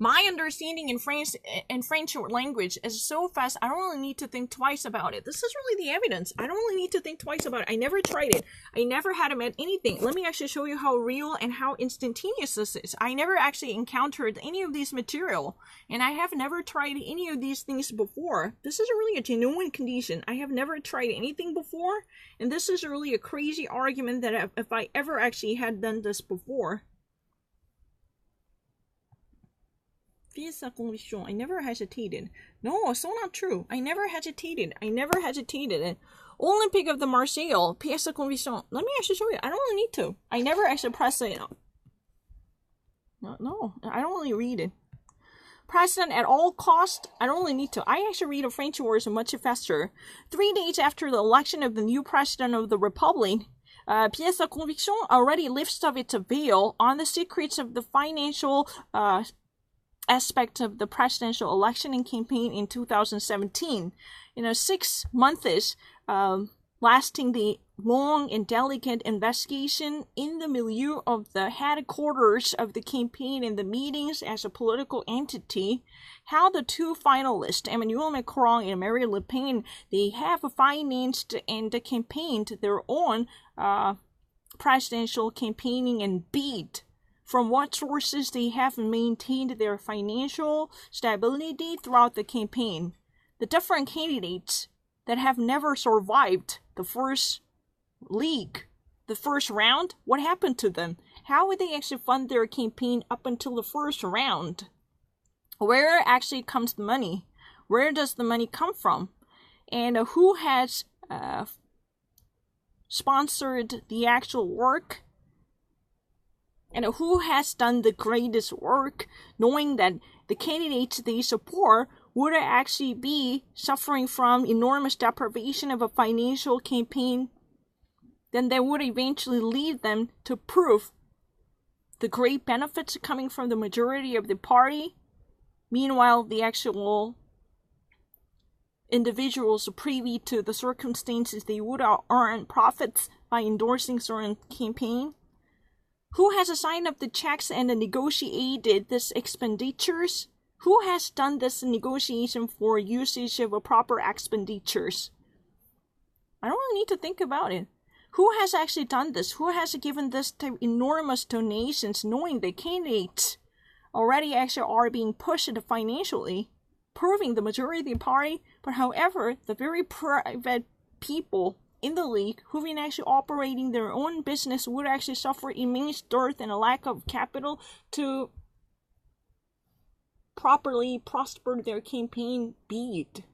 My understanding in French language is so fast, I don't really need to think twice about it. This is really the evidence. I don't really need to think twice about it. I never tried it. I never had met anything. Let me actually show you how real and how instantaneous this is. I never actually encountered any of these material, and I have never tried any of these things before. This is really a genuine condition. I have never tried anything before, and this is really a crazy argument that if I ever actually had done this before. I never hesitated. No, so not true. I never hesitated. Olympic of the Marseille, pièce de conviction. Let me actually show you. I don't really need to. I never actually press it. No, I don't really read it. President at all cost. I don't really need to. I actually read the French words much faster. 3 days after the election of the new president of the Republic, pièce de conviction already lifts up its veil on the secrets of the financial aspect of the presidential election and campaign in 2017. 6 months lasting the long and delicate investigation in the milieu of the headquarters of the campaign and the meetings as a political entity, how the two finalists, Emmanuel Macron and Marine Le Pen, they have financed and campaigned their own presidential campaigning and beat. From what sources they have maintained their financial stability throughout the campaign. The different candidates that have never survived the first league, the first round, what happened to them? How would they actually fund their campaign up until the first round? Where actually comes the money? Where does the money come from? And who has sponsored the actual work? And who has done the greatest work, knowing that the candidates they support would actually be suffering from enormous deprivation of a financial campaign, then they would eventually lead them to prove the great benefits coming from the majority of the party. Meanwhile, the actual individuals privy to the circumstances, they would earn profits by endorsing certain campaign. Who has signed up the checks and negotiated these expenditures? Who has done this negotiation for usage of proper expenditures? I don't really need to think about it. Who has actually done this? Who has given this to enormous donations, knowing the candidates already actually are being pushed financially, proving the majority party, but however, the very private people in the league who've been actually operating their own business would actually suffer immense dearth and a lack of capital to properly prosper their campaign bid.